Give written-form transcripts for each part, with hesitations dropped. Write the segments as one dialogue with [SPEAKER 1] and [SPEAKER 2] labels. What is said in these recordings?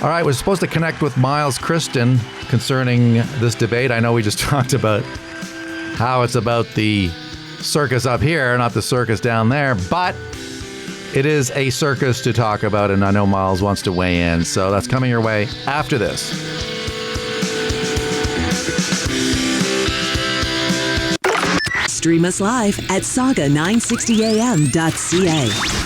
[SPEAKER 1] All right, we're supposed to connect with Miles Kristen concerning this debate. I know we just talked about how it's about the circus up here, not the circus down there, but it is a circus to talk about, and I know Miles wants to weigh in, so that's coming your way after this.
[SPEAKER 2] Stream us live at saga960am.ca.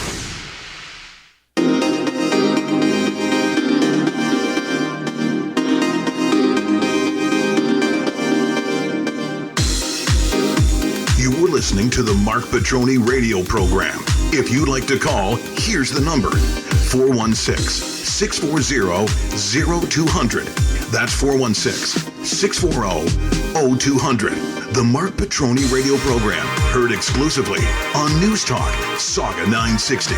[SPEAKER 3] You're listening to the Marc Patrone radio program. If you'd like to call, here's the number, 416-640-0200. That's 416-640-0200. The Marc Patrone radio program, heard exclusively on News Talk, Saga 960.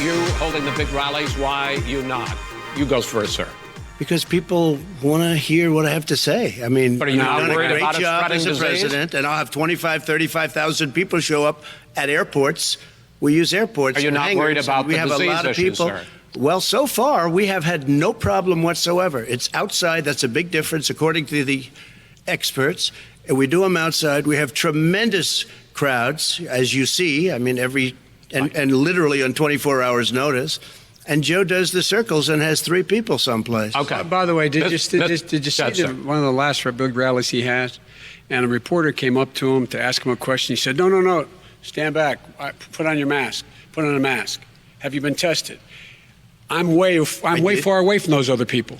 [SPEAKER 4] You holding the big rallies, why you not? You goes first, sir.
[SPEAKER 5] Because people want to hear what I have to say. I mean,
[SPEAKER 4] But are you not
[SPEAKER 5] I've done
[SPEAKER 4] worried
[SPEAKER 5] a great
[SPEAKER 4] about it
[SPEAKER 5] job
[SPEAKER 4] spreading
[SPEAKER 5] as a
[SPEAKER 4] disease?
[SPEAKER 5] president, and I'll have 35,000 people show up at airports. We use airports.
[SPEAKER 4] Are you
[SPEAKER 5] for
[SPEAKER 4] not
[SPEAKER 5] hangars,
[SPEAKER 4] worried
[SPEAKER 5] and
[SPEAKER 4] about
[SPEAKER 5] we
[SPEAKER 4] the
[SPEAKER 5] have
[SPEAKER 4] disease
[SPEAKER 5] a lot of
[SPEAKER 4] issue,
[SPEAKER 5] people.
[SPEAKER 4] sir?
[SPEAKER 5] Well, so far, we have had no problem whatsoever. It's outside. That's a big difference, according to the experts. And we do them outside. We have tremendous crowds, as you see. I mean, and literally on 24 hours notice. And Joe does the circles and has 3 people someplace.
[SPEAKER 4] Okay.
[SPEAKER 6] By the way, did you see
[SPEAKER 4] sir.
[SPEAKER 6] one of the last big rallies he has? And a reporter came up to him to ask him a question. He said, no, stand back. Put on your mask. Put on a mask. Have you been tested? I'm way far away from those other people.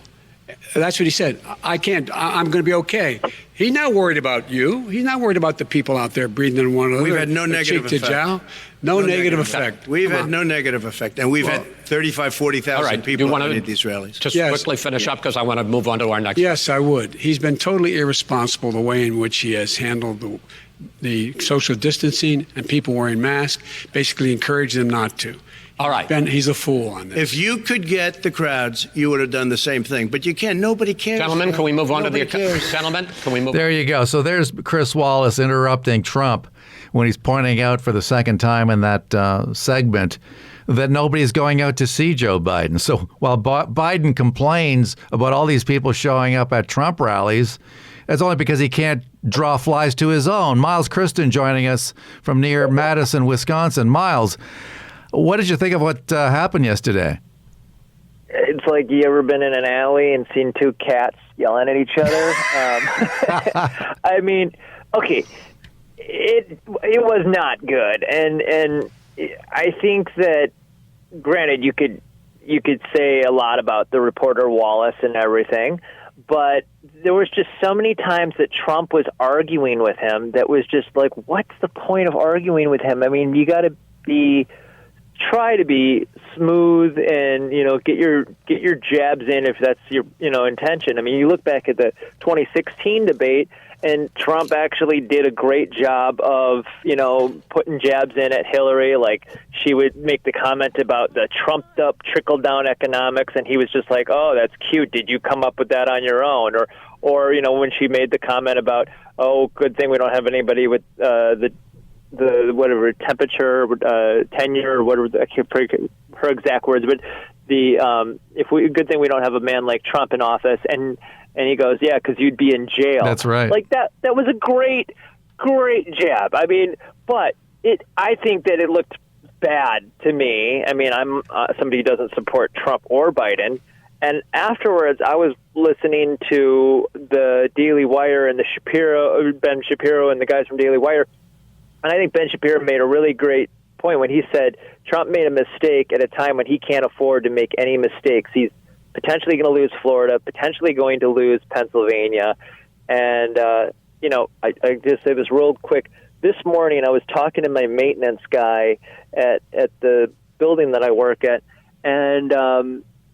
[SPEAKER 6] That's what he said. I can't. I'm going to be okay. He's not worried about you. He's not worried about the people out there breathing in one another.
[SPEAKER 5] We've had no negative effect.
[SPEAKER 6] No negative effect.
[SPEAKER 5] We've had no negative effect. And we've had 40,000 people at these rallies.
[SPEAKER 4] Just quickly finish up because I want to move on to our next.
[SPEAKER 6] Yes, I would. He's been totally irresponsible the way in which he has handled the social distancing and people wearing masks, basically encouraged them not to.
[SPEAKER 4] All right.
[SPEAKER 6] Ben, he's a fool on this.
[SPEAKER 5] If you could get the crowds, you would have done the same thing. But you can't. Nobody cares.
[SPEAKER 4] Gentlemen, can we move on
[SPEAKER 5] Nobody
[SPEAKER 4] to the
[SPEAKER 5] cares.
[SPEAKER 4] gentlemen? Can we move?
[SPEAKER 1] There you go. So there's Chris Wallace interrupting Trump when he's pointing out for the second time in that segment that nobody's going out to see Joe Biden. So while Biden complains about all these people showing up at Trump rallies, it's only because he can't draw flies to his own. Miles Kristen joining us from near Madison, Wisconsin. Miles, what did you think of what happened yesterday?
[SPEAKER 7] It's like, you ever been in an alley and seen 2 cats yelling at each other? I mean, okay, it was not good, and I think that, granted, you could say a lot about the reporter Wallace and everything, but there was just so many times that Trump was arguing with him that was just like, what's the point of arguing with him? I mean, you got to try to be smooth and, get your jabs in if that's your, intention. I mean, you look back at the 2016 debate, and Trump actually did a great job of, putting jabs in at Hillary. Like, she would make the comment about the trumped-up trickle-down economics, and he was just like, oh, that's cute. Did you come up with that on your own? Or when she made the comment about, oh, good thing we don't have anybody with the whatever temperature, tenure, or whatever, I can't forget her exact words, but good thing we don't have a man like Trump in office. And he goes, yeah, because you'd be in jail.
[SPEAKER 1] That's right.
[SPEAKER 7] Like that was a great jab. I mean, but I think that it looked bad to me. I mean, I'm somebody who doesn't support Trump or Biden. And afterwards, I was listening to the Daily Wire and Ben Shapiro and the guys from Daily Wire. And I think Ben Shapiro made a really great point when he said Trump made a mistake at a time when he can't afford to make any mistakes. He's potentially going to lose Florida, potentially going to lose Pennsylvania. And, I just say this real quick. This morning I was talking to my maintenance guy at the building that I work at, and,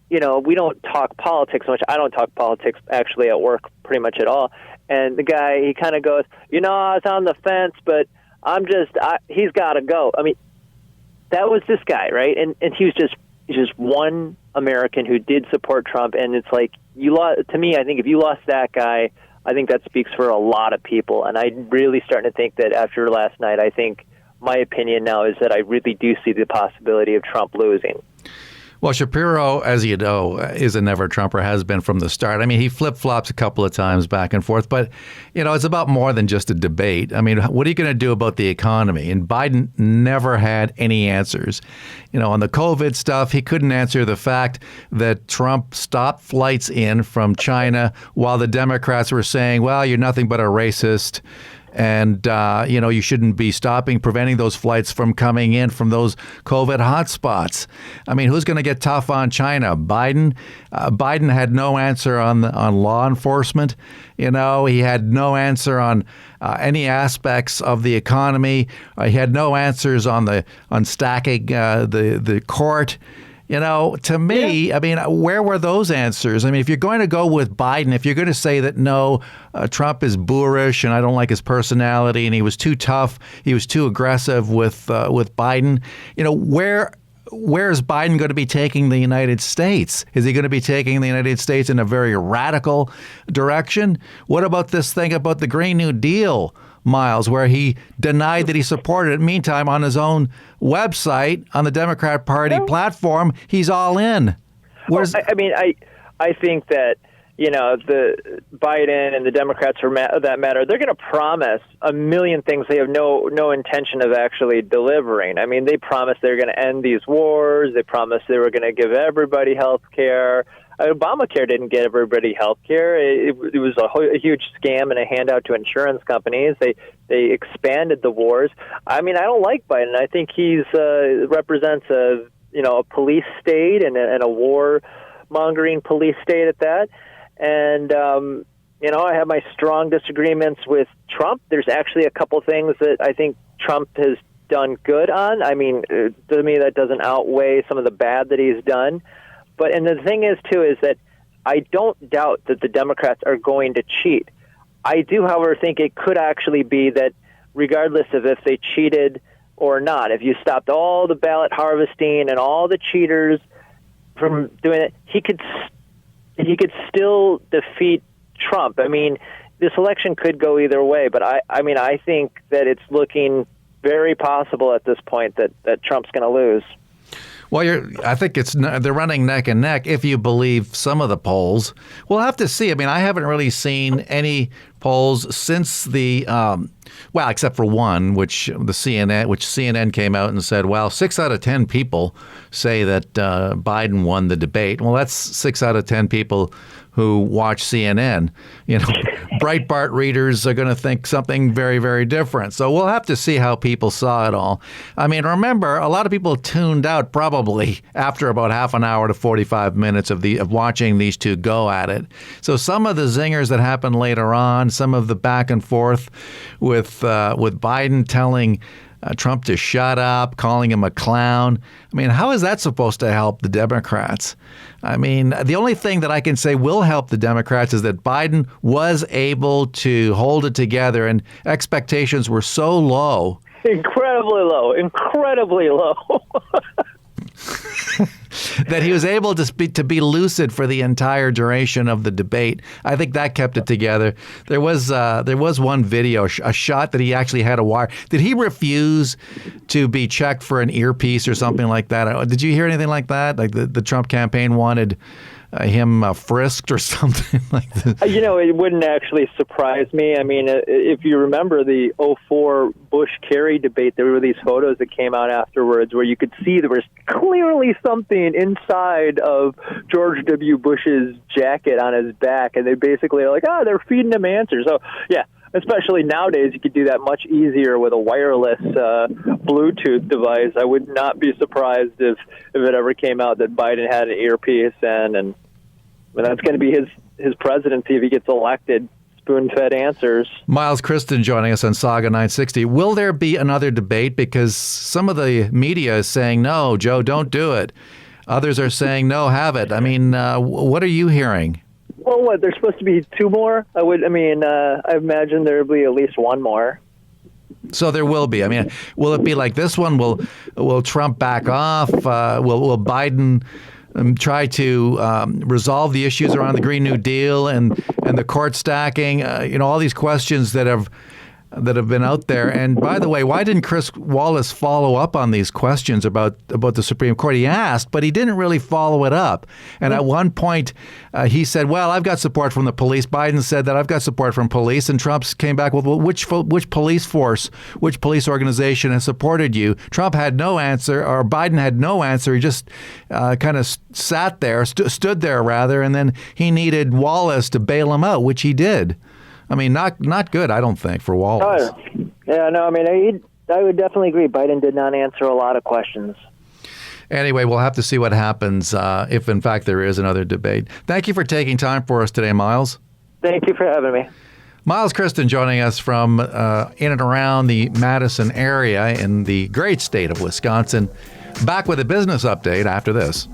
[SPEAKER 7] we don't talk politics much. I don't talk politics actually at work pretty much at all. And the guy, he kind of goes, I was on the fence, but he's got to go. I mean, that was this guy, right? And he's just one American who did support Trump. And it's like, to me, I think if you lost that guy, I think that speaks for a lot of people. And I'm really starting to think that after last night, I think my opinion now is that I really do see the possibility of Trump losing.
[SPEAKER 1] Well, Shapiro, as you know, is a never-Trumper, has been from the start. I mean, he flip-flops a couple of times back and forth, but, it's about more than just a debate. I mean, what are you going to do about the economy? And Biden never had any answers. On the COVID stuff, he couldn't answer the fact that Trump stopped flights in from China while the Democrats were saying, well, you're nothing but a racist. And, you shouldn't be preventing those flights from coming in from those COVID hotspots. I mean, who's going to get tough on China? Biden? Biden had no answer on law enforcement. He had no answer on any aspects of the economy. He had no answers on stacking the court. To me, I mean, where were those answers? I mean, if you're going to go with Biden, if you're going to say that, no, Trump is boorish and I don't like his personality and he was too tough, he was too aggressive with Biden, where is Biden going to be taking the United States? Is he going to be taking the United States in a very radical direction? What about this thing about the Green New Deal, Miles, where he denied that he supported it? Meantime, on his own website, on the Democrat Party platform, he's all in.
[SPEAKER 7] I think that, the Biden and the Democrats, for that matter, they're going to promise a million things they have no intention of actually delivering. I mean, they promised they're going to end these wars. They promised they were going to give everybody health care. Obamacare didn't get everybody health care. It was a huge scam and a handout to insurance companies. They expanded the wars. I mean, I don't like Biden. I think he's represents a police state and a war-mongering police state at that. And, I have my strong disagreements with Trump. There's actually a couple things that I think Trump has done good on. I mean, to me, that doesn't outweigh some of the bad that he's done. And the thing is, too, is that I don't doubt that the Democrats are going to cheat. I do, however, think it could actually be that regardless of if they cheated or not, if you stopped all the ballot harvesting and all the cheaters from doing it, he could still defeat Trump. I mean, this election could go either way, but I think that it's looking very possible at this point that Trump's going to lose.
[SPEAKER 1] Well, I think they're running neck and neck if you believe some of the polls. We'll have to see. I mean, I haven't really seen any polls since except for one, which CNN came out and said, well, 6 out of 10 people say that Biden won the debate. Well, that's 6 out of 10 people who watch CNN. Breitbart readers are going to think something very, very different. So we'll have to see how people saw it all. I mean, remember, a lot of people tuned out probably after about half an hour to 45 minutes of watching these two go at it. So some of the zingers that happened later on, some of the back and forth with Biden telling Trump to shut up, calling him a clown. I mean, how is that supposed to help the Democrats? I mean, the only thing that I can say will help the Democrats is that Biden was able to hold it together, and expectations were so low.
[SPEAKER 7] Incredibly low.
[SPEAKER 1] That he was able to be lucid for the entire duration of the debate. I think that kept it together. There was one video, a shot that he actually had a wire. Did he refuse to be checked for an earpiece or something like that? Did you hear anything like that? Like the Trump campaign wanted him frisked or something like that?
[SPEAKER 7] It wouldn't actually surprise me. I mean, if you remember the 2004 Bush-Kerry debate, there were these photos that came out afterwards where you could see there was clearly something inside of George W. Bush's jacket on his back, and they basically are like, they're feeding him answers. So, yeah. Especially nowadays, you could do that much easier with a wireless Bluetooth device. I would not be surprised if it ever came out that Biden had an earpiece, and that's going to be his presidency if he gets elected. Spoon-fed answers.
[SPEAKER 1] Miles Kristen joining us on Saga 960. Will there be another debate? Because some of the media is saying, no, Joe, don't do it. Others are saying, no, have it. I mean, what are you hearing?
[SPEAKER 7] Well, what, there's supposed to be two more? I imagine there will be at least one more.
[SPEAKER 1] So there will be. I mean, will it be like this one? Will Trump back off? Will Biden try to resolve the issues around the Green New Deal and the court stacking? All these questions that have that have been out there. And by the way, why didn't Chris Wallace follow up on these questions about the Supreme Court? He asked, but he didn't really follow it up. And at one point, he said, well, I've got support from the police. Biden said that I've got support from police. And Trump came back with, well, which police force, which police organization has supported you? Trump had no answer, or Biden had no answer. He just kind of sat there, stood there rather, and then he needed Wallace to bail him out, which he did. I mean, not good, I don't think, for Wallace.
[SPEAKER 7] Yeah, no, I mean, I would definitely agree. Biden did not answer a lot of questions.
[SPEAKER 1] Anyway, we'll have to see what happens if, in fact, there is another debate. Thank you for taking time for us today, Miles.
[SPEAKER 7] Thank you for having me.
[SPEAKER 1] Miles Kristen joining us from in and around the Madison area in the great state of Wisconsin. Back with a business update after this.